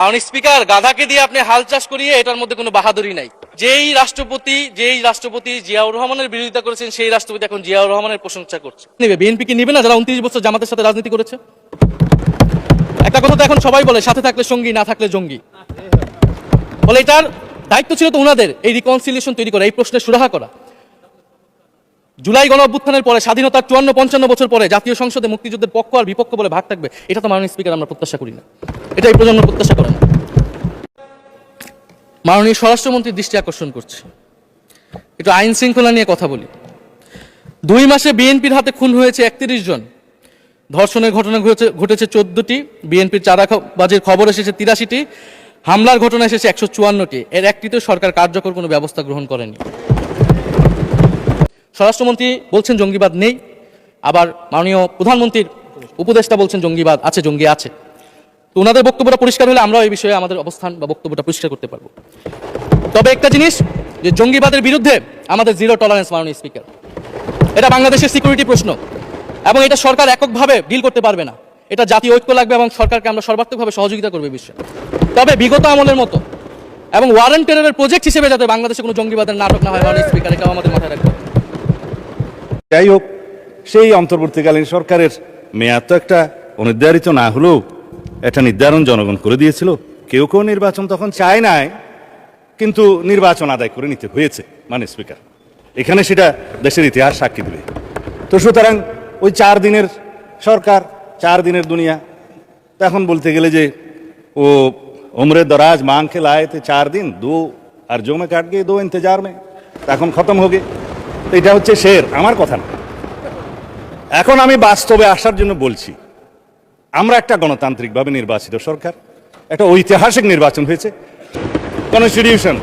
মাননীয় স্পিকার, গাধাকে দিয়ে আপনি হাল চাষ করিয়ে এটার মধ্যে কোনো বাহাদুরি নাই। যেই রাষ্ট্রপতি জিয়াউর রহমানের বিরোধিতা করেছেন সেই রাষ্ট্রপতি এখন জিয়াউর রহমানের প্রশংসা করছে। বিএনপি কি নিবে না, যারা 29 বছর জামাতের সাথে রাজনীতি করেছে? একটা কথা তো এখন সবাই বলে, সাথে থাকলে সঙ্গী, না থাকলে জঙ্গি। বলে এটার দায়িত্ব ছিল তো উনাদের এই রিকনসিলিয়েশন তৈরি করা, এই প্রশ্নের সুরাহা করা। জুলাই গণ অভ্যুত্থানের পরে, স্বাধীনতার 54-55 বছর পরে জাতীয় সংসদে মুক্তিযুদ্ধের পক্ষ আর বিপক্ষ বলে ভাগ থাকবে, এটা তো মাননীয় স্পিকার আমরা প্রত্যাশা করি না, এটা এই প্রজন্ম প্রত্যাশা করে না। মাননীয় স্বরাষ্ট্রমন্ত্রীর দৃষ্টি আকর্ষণ করছে, একটু আইন শৃঙ্খলা নিয়ে কথা বলি। 2 মাসে বিএনপির হাতে খুন হয়েছে 31 জন, ধর্ষণের ঘটনা ঘটেছে 14টি, বিএনপির চাঁদাবাজির খবর এসেছে 83টি, হামলার ঘটনা এসেছে 154টি। এর একটিতে সরকার কার্যকর কোনো ব্যবস্থা গ্রহণ করেনি। স্বরাষ্ট্রমন্ত্রী বলছেন জঙ্গিবাদ নেই, আবার মাননীয় প্রধানমন্ত্রীর উপদেষ্টা বলছেন জঙ্গিবাদ আছে, জঙ্গি আছে। তো ওনাদের বক্তব্যটা পরিষ্কার হলে আমরাও এই বিষয়ে আমাদের অবস্থান বা বক্তব্যটা পরিষ্কার করতে পারবো। তবে একটা জিনিস, যে জঙ্গিবাদের বিরুদ্ধে আমাদের জিরো টলারেন্স মাননীয় স্পিকার। এটা বাংলাদেশের সিকিউরিটি প্রশ্ন এবং এটা সরকার এককভাবে ডিল করতে পারবে না, এটা জাতীয় ঐক্য লাগবে এবং সরকারকে আমরা সর্বাত্মকভাবে সহযোগিতা করবে বিষয়ে। তবে বিগত আমলের মতো এবং ওয়ারেন্ট টেররের প্রজেক্ট হিসেবে যাতে বাংলাদেশে কোনো জঙ্গিবাদের নাটক না হয় মাননীয় স্পিকার, এটাও আমাদের মাথায় রাখতে হবে। যাই হোক, সেই অন্তর্বর্তীকালীন সরকারের মেয়াদ তো একটা অনির্ধারিত না হলেও একটা নির্ধারণ জনগণ করে দিয়েছিল। কেউ কেউ নির্বাচন তখন চায় নাই, কিন্তু নির্বাচন আদায় করে নিতে হয়েছে মাননীয় স্পিকার। এখানে সেটা দেশের ইতিহাস সাক্ষী দেবে। তো সুতরাং ওই 4 দিনের সরকার, 4 দিনের দুনিয়া, তো এখন বলতে গেলে যে ও उम्र दराज मांग के लाए थे 4 दिन, 2 अर्जों में काट गए, 2 इंतजार में, এখন খতম হবে। তো এটা হচ্ছে শের, আমার কথা না। এখন আমি বাস্তবে আসার জন্য বলছি, আমরা একটা গণতান্ত্রিকভাবে নির্বাচিত সরকার, একটা ঐতিহাসিক নির্বাচন হয়েছে। কনস্টিটিউশন,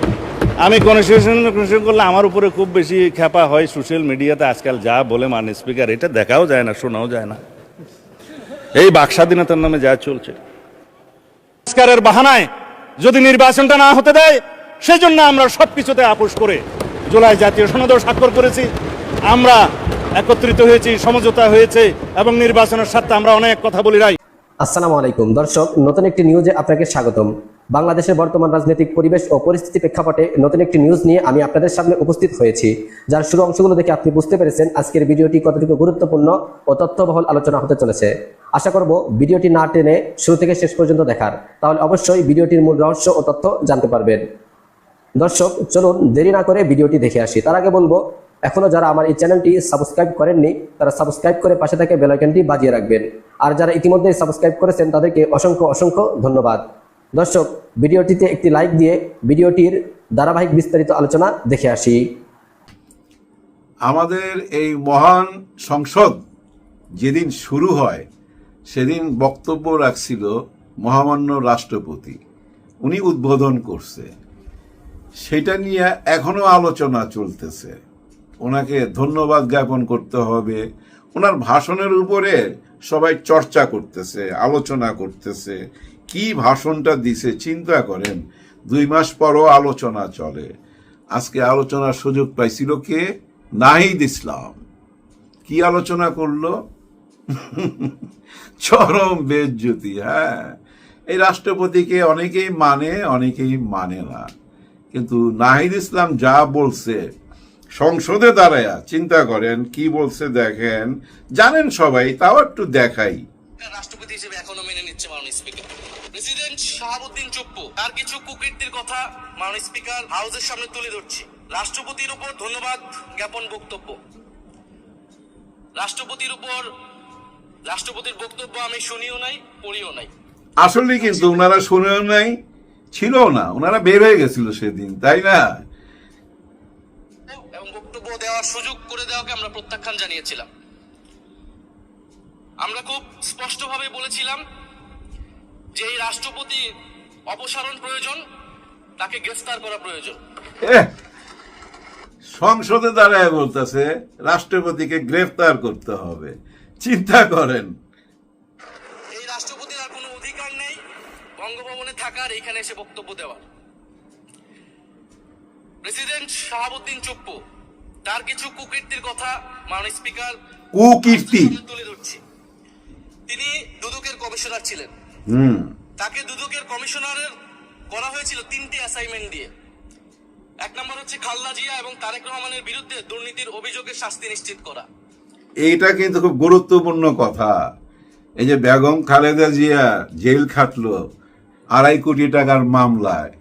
আমি কনস্টিটিউশন করলে আমার উপরে খুব বেশি খেপা হয় সোশ্যাল মিডিয়াতে। আজকাল যা বলে মাননীয় স্পিকার, এটা দেখাও যায় না, শোনাও যায় না। এই বাক স্বাধীনতার নামে যা চলছে, সংস্কারের বাহানায় যদি নির্বাচনটা না হতে দেয়, সেজন্য আমরা সবকিছুতে আপোষ করে জুলাই জাতীয় সনদও স্বাক্ষর করেছি। আমরা একত্রিত হয়েছি, সমঝোতা হয়েছে এবং নির্বাচনের সাথে আমরা অনেক কথা বলি। আসসালামু আলাইকুম দর্শক, নতুন একটি নিউজে আপনাকে স্বাগতম। বাংলাদেশের বর্তমান রাজনৈতিক পরিবেশ ও পরিস্থিতি প্রেক্ষাপটে নতুন একটি নিউজ নিয়ে আমি আপনাদের সামনে উপস্থিত হয়েছি, যার শুরু অংশগুলো দেখে আপনি বুঝতে পেরেছেন আজকের ভিডিওটি কতটুকু গুরুত্বপূর্ণ ও তথ্যবহুল আলোচনা হতে চলেছে। আশা করব ভিডিওটি না টেনে শুরু থেকে শেষ পর্যন্ত দেখার, তাহলে অবশ্যই ভিডিওটির মূল রহস্য ও তথ্য জানতে পারবেন। দর্শক চলুন দেরি না করে ভিডিওটি দেখে আসি। তার আগে বলবো, এখনো যারা আমার এই চ্যানেলটি সাবস্ক্রাইব করেননি তারা সাবস্ক্রাইব করে পাশে থেকে বেল আইকনটি বাজিয়ে রাখবেন, আর যারা ইতিমধ্যে সাবস্ক্রাইব করেছেন তাদেরকে অসংখ্য অসংখ্য ধন্যবাদ। দর্শক ভিডিওটিতে একটি লাইক দিয়ে ভিডিওটির ধারাবাহিক বিস্তারিত আলোচনা দেখে আসি। আমাদের এই মহান সংসদ যেদিন শুরু হয় সেদিন বক্তব্য রাখছিল মহামান্য রাষ্ট্রপতি, উনি উদ্বোধন করছে। সেটা নিয়ে এখনো আলোচনা চলতেছে। ওনাকে ধন্যবাদ জ্ঞাপন করতে হবে। ওনার ভাষণের উপরে সবাই চর্চা করতেছে, আলোচনা করতেছে। কি ভাষণটা দিছে চিন্তা করেন, 2 মাস পরও আলোচনা চলে। আজকে আলোচনার সুযোগ পাইছিল কে? নাহিদ ইসলাম। কি আলোচনা করলো? চরম বেজ্জতি। হ্যাঁ, এই রাষ্ট্রপতিকে অনেকেই মানে, অনেকেই মানে না, কিন্তু নাহিদ ইসলাম যা বলছে সংসদে দাঁড়ায়া, চিন্তা করেন কি বলছে দেখেন। জানেন সবাই, তাও একটু দেখাই। রাষ্ট্রপতি হিসেবে এখনো মেনে নিচ্ছে মাননীয় স্পিকার। প্রেসিডেন্ট শাহাবুদ্দিন চুপ্পু, তার কিছু কুকীর্তির কথা মাননীয় স্পিকার হাউসের সামনে তুলে ধরছি। রাষ্ট্রপতির উপর ধন্যবাদ জ্ঞাপন বক্তব্য। রাষ্ট্রপতির বক্তব্য আমি শুনিও নাই, পড়িও নাই। আসলে কিন্তু ওনারা শুনেও নাই, ছিল না, ওনারা বের হয়ে গেছিল সেদিন, তাই না? এবং বক্তব্য দেওয়ার সুযোগ করে দেওয়াকে আমরা প্রত্যাখ্যান জানিয়েছিলাম। আমরা খুব স্পষ্টভাবে বলেছিলাম যে এই রাষ্ট্রপতি অপসারণ প্রয়োজন, তাকে গ্রেফতার করা প্রয়োজন। সংসদে দাঁড়ায় বলতেছে রাষ্ট্রপতিকে গ্রেফতার করতে হবে। চিন্তা করেন, এই রাষ্ট্রপতির আর কোনো অধিকার নেই বঙ্গভবনে থাকার, এইখানে এসে বক্তব্য দেওয়ার। প্রেসিডেন্ট শাহাবুদ্দিন চুপ্পু, তার কিছু কুকীর্তির কথা মাননীয় স্পিকার কুকীর্তি তুলে ধরছি। তিনি দুদকের কমিশনার ছিলেন। তাকে দুদকের কমিশনারের করা হয়েছিল 3টি অ্যাসাইনমেন্ট দিয়ে। এক নম্বর হচ্ছে খালেদা জিয়া এবং তারেক রহমানের বিরুদ্ধে দুর্নীতির অভিযোগের শাস্তি নিশ্চিত করা। এইটা কিন্তু খুব গুরুত্বপূর্ণ কথা। এই যে বেগম খালেদা জিয়া জেল খাটলো 2.5 কোটি টাকার মামলায়,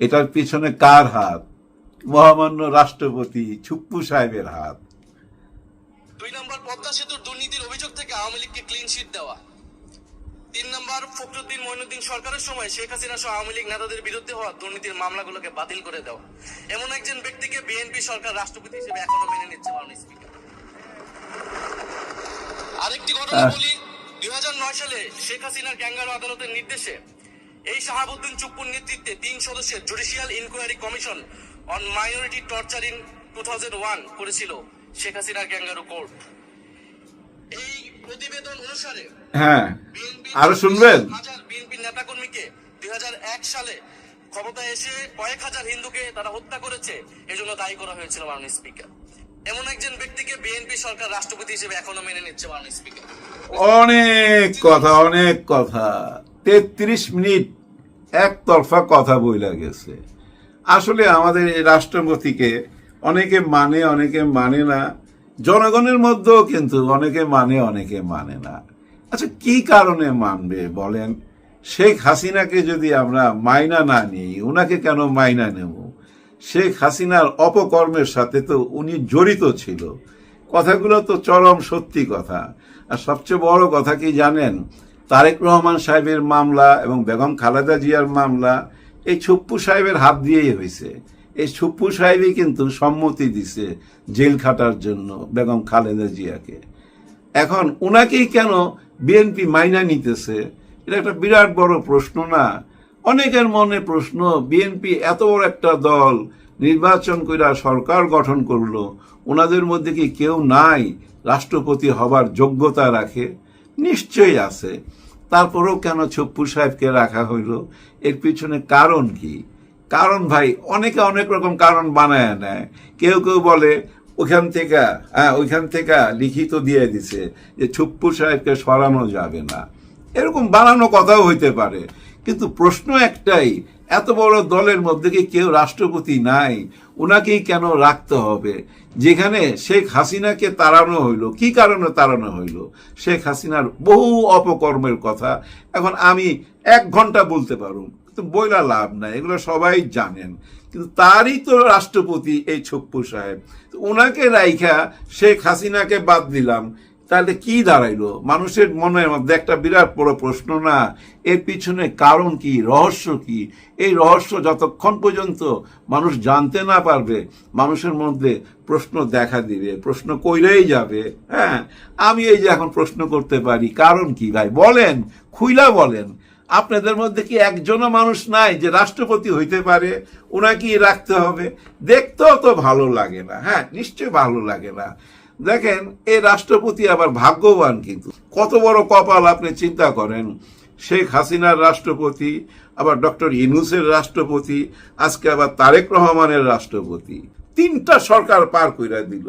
এটার পিছনে কার হাত? মহামান্য রাষ্ট্রপতি ছুপ্পু সাহেবের হাত। 2 নম্বর পদ্মা সেতুর দুর্নীতির অভিযোগ থেকে আওয়ামী লীগকে ক্লিন শিট দেওয়া। 3 নম্বর ফখরুদ্দিন মঈনুদ্দিন সরকারের সময় শেখ হাসিনা সহ আওয়ামী লীগ নেতাদের বিরুদ্ধে হওয়া দুর্নীতির মামলাগুলোকে বাতিল করে দেওয়া। এমন একজন ব্যক্তিকে বিএনপি সরকার রাষ্ট্রপতি হিসেবে এখনো মেনে নিচ্ছে মাননীয় স্পিকার। আরেকটি ঘটনা বলি, 2009 সালে শেখ হাসিনার ক্যাঙ্গারু আদালতের নির্দেশে এই শাহাবুদ্দিন চুপ্পুর নেতৃত্বে 3 সদস্যের judicial inquiry commission on minority torture in 2001 করেছিল শেখ হাসিনার ক্যাঙ্গারু কোর্ট। এই প্রতিবেদন অনুসারে হ্যাঁ, আরো শুনবেন। বিএনপি নেতাকর্মীকে 2001 সালে ক্ষমতায় এসে কয়েক হাজার হিন্দুকে তারা হত্যা করেছে, এজন্য দায়ী করা হয়েছিল মাননীয় স্পিকার। এমন একজন ব্যক্তিকে বিএনপি সরকার রাষ্ট্রপতি হিসেবে এখনো মেনে নিচ্ছে মাননীয় স্পিকার। অনেক কথা, অনেক কথা, 33 মিনিট একতরফা কথা বইলা গেছে। আসলে আমাদের এই রাষ্ট্রপতিকে অনেকে মানে, অনেকে মানে না। জনগণের মধ্যেও কিন্তু অনেকে মানে, অনেকে মানে না। আচ্ছা, কি কারণে মানবে বলেন? শেখ হাসিনাকে যদি আমরা মাইনা না নিই, উনাকে কেন মাইনা নেব? শেখ হাসিনার অপকর্মের সাথে তো উনি জড়িত ছিল। কথাগুলো তো চরম সত্যি কথা। আর সবচেয়ে বড় কথা কি জানেন? তারেক রহমান সাহেবের মামলা এবং বেগম খালেদা জিয়ার মামলা এই ছুপ্পু সাহেবের হাত দিয়েই হয়েছে। এই ছুপ্পু সাহেবই কিন্তু সম্মতি দিছে জেল খাটার জন্য বেগম খালেদা জিয়াকে। এখন উনাকেই কেন বিএনপি মাইনা নিতেছে? এটা একটা বিরাট বড় প্রশ্ন না? অনেকের মনে প্রশ্ন, বিএনপি এত বড় একটা দল নির্বাচন কইরা সরকার গঠন করলো, ওনাদের মধ্যে কি কেউ নাই রাষ্ট্রপতি হবার যোগ্যতা রাখে? নিশ্চয়ই আছে। তারপরেও কেন ছুপ্পু সাহেবকে রাখা হইল? এর পিছনে কারণ কি? কারণ ভাই, অনেকে অনেক রকম কারণ বানায় নেয়। কেউ কেউ বলে ওইখান থেকে লিখিত দিয়ে দিছে যে ছুপ্পু সাহেবকে সরানো যাবে না। এরকম বানানো কথাও হইতে পারে। কিন্তু প্রশ্ন একটাই, এত বড় দলের মধ্যে কি কেউ রাষ্ট্রপতি নাই? ওনাকেই কেন রাখতে হবে? যেখানে শেখ হাসিনাকে তাড়ানো হইল, কি কারণে তাড়ানো হইল? শেখ হাসিনার বহু অপকর্মের কথা এখন আমি 1 ঘন্টা বলতে পারুম, কিন্তু বইলা লাভ নাই, এগুলো সবাই জানেন। কিন্তু তারই তো রাষ্ট্রপতি এই ছুপ্পু সাহেব। ওনাকে রাইখা শেখ হাসিনাকে বাদ দিলাম, তাহলে কি দাঁড়াইলো? মানুষের মনের মধ্যে একটা বিরাট বড় প্রশ্ন না? এর পিছনে কারণ কি, রহস্য কি? এই রহস্য যতক্ষণ পর্যন্ত মানুষ জানতে না পারবে, মানুষের মধ্যে প্রশ্ন দেখা দিবে, প্রশ্ন কইরেই যাবে। হ্যাঁ, আমি এই যে এখন প্রশ্ন করতে পারি, কারণ কি ভাই বলেন, খুইলা বলেন। আপনাদের মধ্যে কি একজনও মানুষ নাই যে রাষ্ট্রপতি হইতে পারে? ওনাকে রাখতে হবে? দেখতেও তো ভালো লাগে না। হ্যাঁ, নিশ্চয় ভালো লাগে না। দেখেন, এই রাষ্ট্রপতি আবার ভাগ্যবান, কিন্তু কত বড় কপাল আপনি চিন্তা করেন। শেখ হাসিনার রাষ্ট্রপতি, আবার ডক্টর ইউনূসের রাষ্ট্রপতি, আজকে আবার তারেক রহমানের রাষ্ট্রপতি। 3টা সরকার পার কইরা দিল।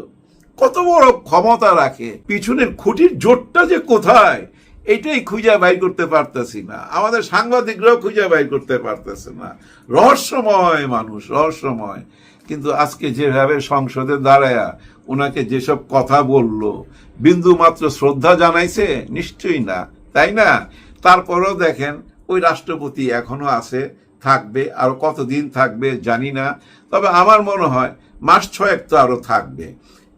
কত বড় ক্ষমতা রাখে, পিছনের খুঁটির জোরটা যে কোথায় এটাই খুঁজে বাইর করতে পারতেছি না। আমাদের সাংবাদিকরাও খুঁজে বাইর করতে পারতেছে না। রহস্যময় মানুষ, রহস্যময়। কিন্তু আজকে যেভাবে সংসদে দাঁড়ায়া ওনাকে যেসব কথা বললো, বিন্দু মাত্র শ্রদ্ধা জানাইছে? নিশ্চয়ই না, তাই না? তারপরেও দেখেন, ওই রাষ্ট্রপতি এখনো আছে, থাকবে, আর কতদিন থাকবে জানি না। তবে আমার মনে হয় মাস 6 তো আরো থাকবে।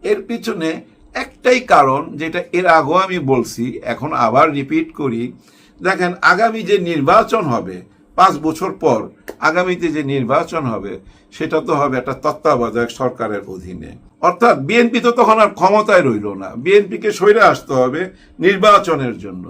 এর পিছনে একটাই কারণ, যেটা এর আগেও আমি বলছি, এখন আবার রিপিট করি। দেখেন, আগামী যে নির্বাচন হবে 5 বছর পর, আগামীতে যে নির্বাচন হবে সেটা তো হবে একটা তত্ত্বাবধায়ক সরকারের অধীনে। অর্থাৎ বিএনপি তো তখন আর ক্ষমতায় রইল না, বিএনপিকে সইরে আসতে হবে নির্বাচনের জন্য।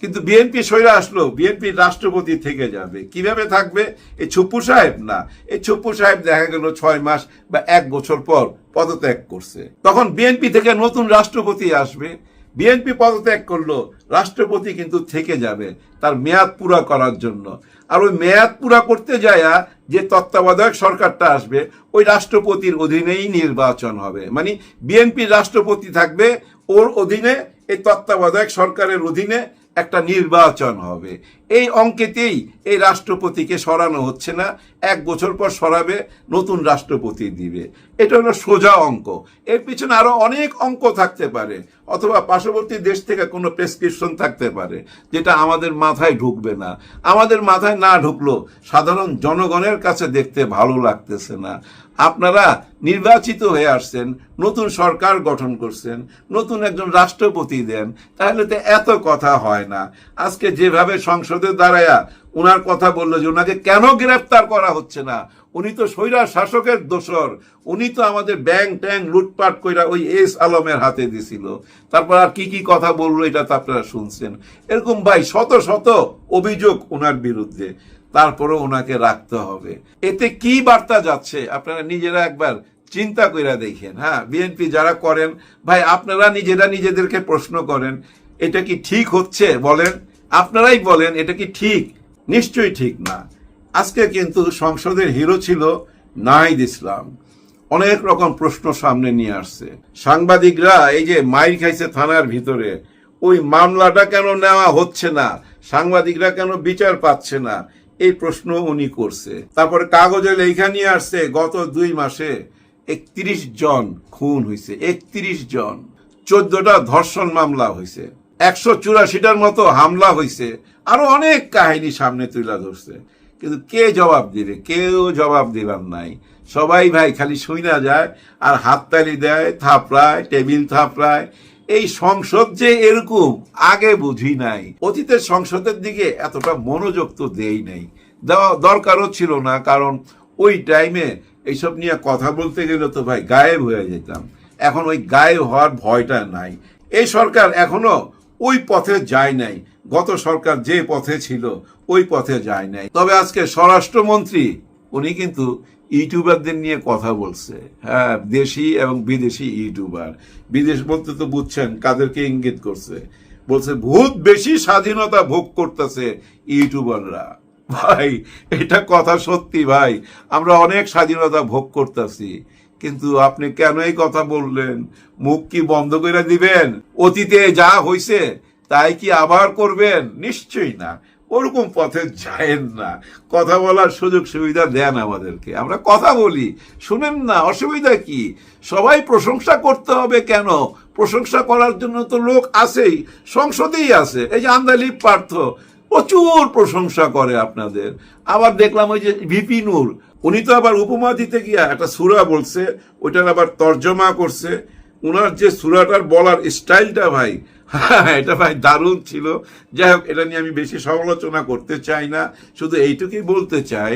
কিন্তু বিএনপি সইরে আসলো, বিএনপির রাষ্ট্রপতি থেকে যাবে। কিভাবে থাকবে? এই ছুপ্পু সাহেব না, এই ছুপ্পু সাহেব দেখা গেল 6 মাস বা 1 বছর পর পদত্যাগ করছে, তখন বিএনপি থেকে নতুন রাষ্ট্রপতি আসবে। বিএনপি পদত্যাগ করলো, রাষ্ট্রপতি কিন্তু থেকে যাবে তার মেয়াদ পুরা করার জন্য। আর ওই মেয়াদ পুরা করতে যায়া যে তত্ত্বাবধায়ক সরকারটা আসবে, ওই রাষ্ট্রপতির অধীনেই নির্বাচন হবে। মানে বিএনপির রাষ্ট্রপতি থাকবে, ওর অধীনে, এই তত্ত্বাবধায়ক সরকারের অধীনে একটা নির্বাচন হবে। এই অঙ্কেতেই এই রাষ্ট্রপতিকে সরানো হচ্ছে না, 1 বছর পর সরাবে, নতুন রাষ্ট্রপতি দিবে। এটা হলো সোজা অঙ্ক। এর পিছনে আরো অনেক অঙ্ক থাকতে পারে, অথবা পার্শ্ববর্তী দেশ থেকে কোনো প্রেসক্রিপশন থাকতে পারে, যেটা আমাদের মাথায় ঢুকবে না। আমাদের মাথায় না ঢুকলো সাধারণ জনগণের কাছে দেখতে ভালো লাগতেছে না। আপনারা নির্বাচিত হয়ে আসছেন, নতুন সরকার গঠন করছেন, নতুন একজন রাষ্ট্রপতি দেন, তাহলে তো এত কথা হয় না। আজকে যেভাবে সংসদে দাঁড়ায়া উনার কথা বললো যে ওনাকে কেন গ্রেফতার করা হচ্ছে না, উনি তো স্বৈরার শাসকের দোসর, উনি তো আমাদের ব্যাংক ট্যাঙ্ক লুটপাট কইরা ওই এস আলমের হাতে দিছিল। তারপর আর কি কি কথা বললো এটা তো আপনারা শুনছেন। এরকম ভাই শত শত অভিযোগ ওনার বিরুদ্ধে, তারপরে ওনাকে রাখতে হবে। এতে কি বার্তা যাচ্ছে আপনারা নিজেরা একবার চিন্তা কইরা দেখেন। হ্যাঁ, বিএনপি যারা করেন ভাই, আপনারা নিজেরা নিজেদেরকে প্রশ্ন করেন, এটা কি ঠিক হচ্ছে? বলেন, আপনারাই বলেন, এটা কি ঠিক? নিশ্চয়ই ঠিক না। আজকে কিন্তু সংসদের হিরো ছিল নাহিদ ইসলাম, অনেক রকম প্রশ্ন সামনে নিয়ে আসছে। সাংবাদিকরা এই যে মাইর খাইছে থানার ভিতরে, ওই মামলাটা কেন নেওয়া হচ্ছে না, সাংবাদিকরা কেন বিচার পাচ্ছে না, এই প্রশ্ন উনি করছে। তারপরে কাগজে লেখা নিয়ে আসছে গত 2 মাসে 31 জন খুন হয়েছে, 31 জন, 14টা ধর্ষণ মামলা হয়েছে, 184টার মতো হামলা হয়েছে, আরো অনেক কাহিনী সামনে তুলে ধরছে। কিন্তু কে জবাব দিবে? কেউ জবাব দিবার নাই। সবাই ভাই খালি শুইনা যায় আর হাততালি দেয়, থাপড়ায়, টেবিল থাপড়ায়। এই সংসদ যে এরকম আগে বুঝি নাই। অতীতের সংসদের দিকে এতটা মনোযোগ তো দেই নাই, দেওয়া দরকারও ছিল না, কারণ ওই টাইমে এইসব নিয়ে কথা বলতে গেলে তো ভাই গায়েব হয়ে যেতাম। এখন ওই গায়েব হওয়ার ভয়টা নাই। এই সরকার এখনো ওই পথে যায় নাই, গত সরকার যে পথে ছিল ওই পথে যায় নাই। তবে আজকে স্বরাষ্ট্রমন্ত্রী উনি কিন্তু ইউটিউবারদের নিয়ে কথা বলছে। হ্যাঁ, দেশি এবং বিদেশি ইউটিউবার। বিদেশ বলতে তো বুঝছেন কাদেরকে ইঙ্গিত করছে। বলছে বহুত বেশি স্বাধীনতা ভোগ করতেছে ইউটিউবাররা। ভাই এটা কথা সত্যি ভাই, আমরা অনেক স্বাধীনতা ভোগ করতেছি, কিন্তু আপনি কেন এই কথা বললেন? মুখ কি বন্ধ করে দিবেন? অতীতে যা হয়েছে তাই কি আবার করবেন? নিশ্চয়ই না। ওরকম পথে যায়েন না। কথা বলার সুযোগ সুবিধা দেন আমাদেরকে, আমরা কথা বলি, শুনেন না, অসুবিধা কি? সবাই প্রশংসা করতে হবে কেন? প্রশংসা করার জন্য তো লোক আছেই, সংসদেই আছে। এই যে আন্দালিব পার্থ প্রচুর প্রশংসা করে আপনাদের। আবার দেখলাম ওই যে ভিপি নূর, উনি তো আবার উপমা দিতে গিয়া একটা সূরা বলছে, ওইটার আবার তর্জমা করছে। উনার যে সূরাটার বলার স্টাইলটা ভাই, হ্যাঁ এটা ভাই দারুণ ছিল। যাই হোক, এটা নিয়ে আমি বেশি সমালোচনা করতে চাই না, শুধু এইটুকুই বলতে চাই,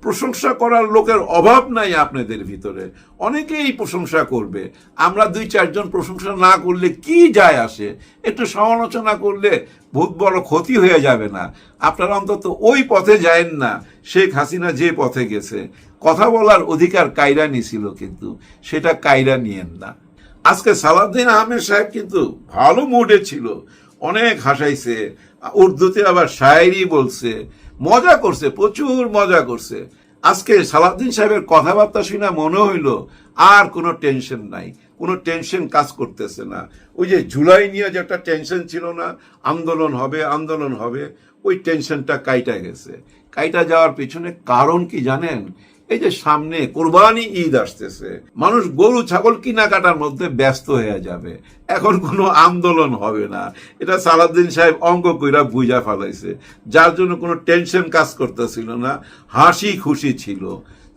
প্রশংসা করার লোকের অভাব নাই আপনাদের ভিতরে, অনেকেই প্রশংসা করবে। আমরা 2-4 জন প্রশংসা না করলে কি যায় আসে? একটু সমালোচনা করলে বহুত বড় ক্ষতি হয়ে যাবে না? আপনারা অন্তত ওই পথে যায়েন না। শেখ হাসিনা যে পথে গেছে, কথা বলার অধিকার কায়রা নিয়েছিল, কিন্তু সেটা কায়রা নিয়েন না। আজকে সালাউদ্দিন আহমেদ সাহেব কিন্তু ভালো মুডে ছিল, অনেক হাসাইছে, উর্দুতে আবার শায়েরি বলছে, মজা করছে, প্রচুর মজা করছে। আজকে সালাউদ্দিন সাহেবের কথাবার্তা শুনে মনে হইল আর কোনো টেনশন নাই, কোনো টেনশন কাজ করতেছে না। ওই যে জুলাই নিয়ে যে একটা টেনশন ছিল না, আন্দোলন হবে আন্দোলন হবে, ওই টেনশনটা কাইটা গেছে। কাইটা যাওয়ার পিছনে কারণ কি জানেন? এই যে সামনে কোরবানি ঈদ আসতেছে, মানুষ গরু ছাগল কেনাকাটার মধ্যে ব্যস্ত হয়ে যাবে, এখন কোনো আন্দোলন হবে না। এটা সালাউদ্দিন সাহেব অঙ্ক কইরা বুঝা ফেলাইছে, যার জন্য কোনো টেনশন কাজ করতেছিল না, হাসি খুশি ছিল।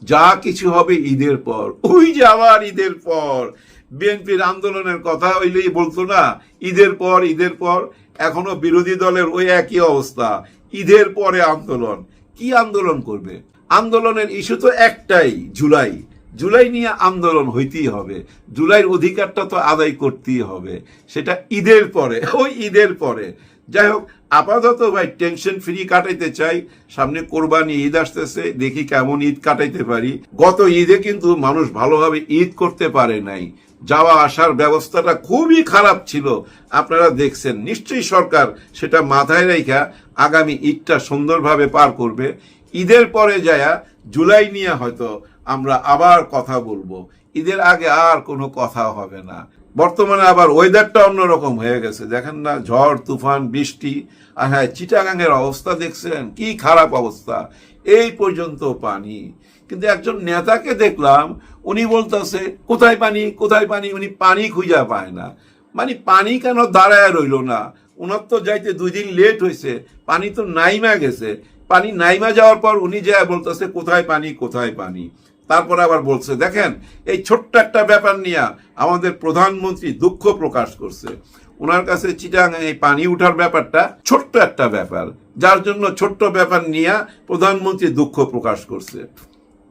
যা কিছু হবে ঈদের পর, ওই যে আবার ঈদের পর বিএনপির আন্দোলনের কথা হইলেই বলতো না ঈদের পর ঈদের পর। এখনো বিরোধী দলের ওই একই অবস্থা, ঈদের পরে আন্দোলন। কি আন্দোলন করবে? আন্দোলনের ইস্যু তো একটাই, জুলাই। জুলাই নিয়ে আন্দোলন হইতেই হবে, জুলাইয়ের অধিকারটা তো আদায় করতেই হবে, সেটা ঈদের পরে, ওই ঈদের পরে। যাই হোক, আপাতত ভাই টেনশন ফ্রি কাটাইতে চাই। সামনে কোরবানি ঈদ আসতেছে, দেখি কেমন ঈদ কাটাইতে পারি। গত ঈদে কিন্তু মানুষ ভালোভাবে ঈদ করতে পারে নাই, যাওয়া আসার ব্যবস্থাটা খুবই খারাপ ছিল, আপনারা দেখছেন। নিশ্চয়ই সরকার সেটা মাথায় রেখা আগামী ঈদটা সুন্দরভাবে পার করবে। ঈদের পরে যায়া জুলাই নিয়ে হয়তো আমরা আবার কথা বলবো, ঈদের আগে আর কোনো কথা হবে না। বর্তমানে আবার ওয়েদারটা অন্যরকম হয়ে গেছে, দেখেন না, ঝড় তুফান বৃষ্টি। আর হ্যাঁ, চিটাগাংয়ের অবস্থা দেখছেন কি খারাপ অবস্থা, এই পর্যন্ত পানি। কিন্তু একজন নেতাকে দেখলাম, উনি বলতেছে কোথায় পানি কোথায় পানি, উনি পানি খুঁজে পায় না। মানে পানি কেন দাঁড়ায় রইল না? উনার তো যাইতে 2 দিন লেট হয়েছে, পানি তো নাইমা গেছে। পানি নাইমা যাওয়ার পর উনি যা বলতেছে কোথায় পানি কোথায় পানি। তারপর আবার বলছে, দেখেন এই ছোট্ট একটা ব্যাপার নিয়ে আমাদের প্রধানমন্ত্রী দুঃখ প্রকাশ করছে। ওনার কাছে চিটাং এই পানি উঠার ব্যাপারটা ছোট্ট একটা ব্যাপার, যার জন্য ছোট্ট ব্যাপার নিয়ে প্রধানমন্ত্রী দুঃখ প্রকাশ করছে।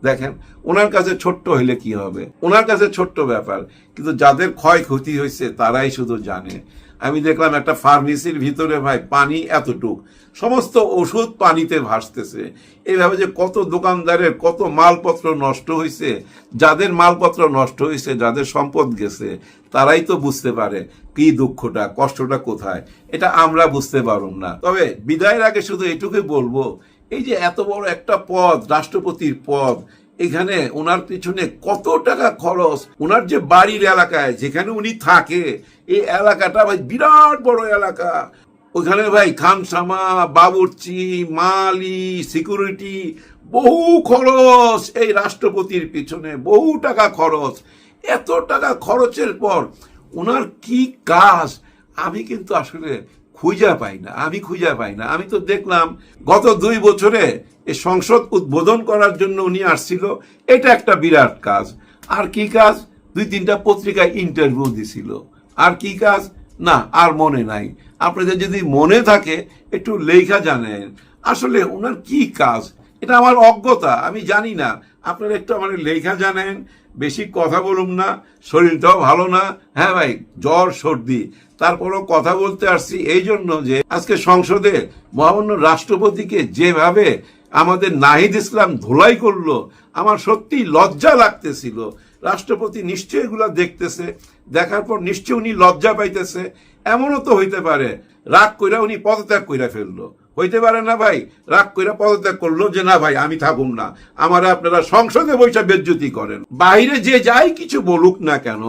দেখেন, ওনার কাছে ছোট্ট হইলে কি হবে, ওনার কাছে ছোট্ট ব্যাপার, কিন্তু যাদের ক্ষয়ক্ষতি হয়েছে তারাই শুধু জানে। আমি দেখলাম একটা ফার্মেসির ভিতরে ভাই পানি এতটুক, সমস্ত ওষুধ পানিতে ভাসতেছে। এইভাবে যে কত দোকানদারের কত মালপত্র নষ্ট হয়েছে, যাদের মালপত্র নষ্ট হয়েছে, যাদের সম্পদ গেছে, তারাই তো বুঝতে পারে কি দুঃখটা কষ্টটা কোথায়। এটা আমরা বুঝতে পারুম না। তবে বিদায়ের আগে শুধু এটুকুই বলবো, এই যে এত বড় একটা পদ, রাষ্ট্রপতির পদ, এখানে ওনার পিছনে কত টাকা খরচ। ওনার যে বাড়ির এলাকায় যেখানে উনি থাকে, এই এলাকাটা ভাই বিরাট বড় এলাকা। ওইখানে ভাই খানসামা, বাবুর্চি, মালি, সিকিউরিটি, বহু খরচ এই রাষ্ট্রপতির পিছনে, বহু টাকা খরচ। এত টাকা খরচের পর ওনার কি কাজ আমি কিন্তু আসলে খুঁজে পাই না, আমি তো দেখলাম গত 2 বছরে এই সংসদ উদ্বোধন করার জন্য উনি আসছিল, এটা একটা বিরাট কাজ। আর কি কাজ? 2-3টা পত্রিকায় ইন্টারভিউ দিছিল। আর কি কাজ? না, আর মনে নাই। আপনাদের যদি মনে থাকে একটু লেখা জানেন আসলে ওনার কি কাজ। এটা আমার অজ্ঞতা, আমি জানি না। আপনারা একটু আমার লেখা জানেন। বেশি কথা বলুন না, শরীরটাও ভালো না। হ্যাঁ ভাই, জ্বর সর্দি, তারপরও কথা বলতে আসছি এই জন্য যে আজকে সংসদে মহামান্য রাষ্ট্রপতিকে যেভাবে আমাদের নাহিদ ইসলাম ধোলাই করলো, আমার সত্যি লজ্জা লাগতেছিল। রাষ্ট্রপতি নিশ্চয়ই এগুলা দেখতেছে, দেখার পর নিশ্চয়ই উনি লজ্জা পাইতেছে। এমনও তো হইতে পারে রাগ কইরা উনি পদত্যাগ কইরা ফেললো, হইতে পারে না ভাই? রাগ কইরা পদত্যাগ করলো যে না ভাই আমি থাকুম না, আমার আপনারা সংসদে বৈশা বেজ্জতি করেন। বাইরে যে যাই কিছু বলুক না কেন,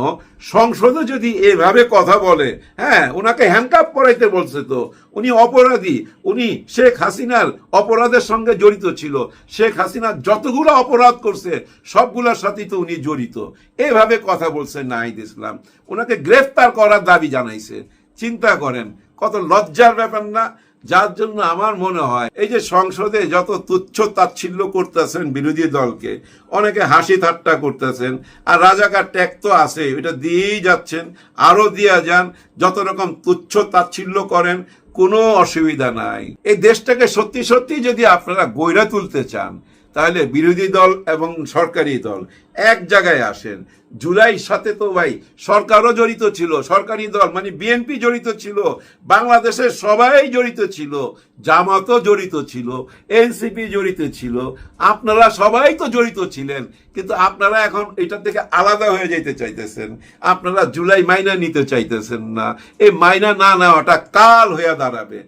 সংসদে যদি এভাবে কথা বলে, হ্যাঁ, ওনাকে হ্যান্ডকাপ পরাইতে বলছে তো, উনি অপরাধী, উনি শেখ হাসিনার অপরাধের সঙ্গে জড়িত ছিল। শেখ হাসিনা যতগুলো অপরাধ করছে সবগুলোর সাথেই তো উনি জড়িত। এভাবে কথা বলছে নাহিদ ইসলাম, ওনাকে গ্রেফতার করার দাবি জানাইছে। চিন্তা করেন কত লজ্জার ব্যাপার না? যার জন্য আমার মনে হয় এই যে সংসদে যত তুচ্ছ তাচ্ছিল্য করতেছেন বিরোধী দলকে, অনেকে হাসি ঠাট্টা করতেছেন, আর রাজাকার ট্যাগ তো আছে, এটা দিয়েই যাচ্ছেন, আরো দিয়া যান, যত রকম তুচ্ছ তাচ্ছিল্য করেন, কোনো অসুবিধা নাই। এই দেশটাকে সত্যি সত্যি যদি আপনারা গইরা তুলতে চান, তাহলে বিরোধী দল এবং সরকারি দল এক জায়গায় আসেন। জুলাইর সাথে তো ভাই সরকারও জড়িত ছিল, সরকারি দল মানে বিএনপি জড়িত ছিল, বাংলাদেশের সবাই জড়িত ছিল, জামাতও জড়িত ছিল, এনসিপি জড়িত ছিল, আপনারা সবাই তো জড়িত ছিলেন। কিন্তু আপনারা এখন এটা থেকে আলাদা হয়ে যেতে চাইতেছেন, আপনারা জুলাই মাইনা নিতে চাইতেছেন না। এই মাইনা না নেওয়াটা কাল হয়ে দাঁড়াবে।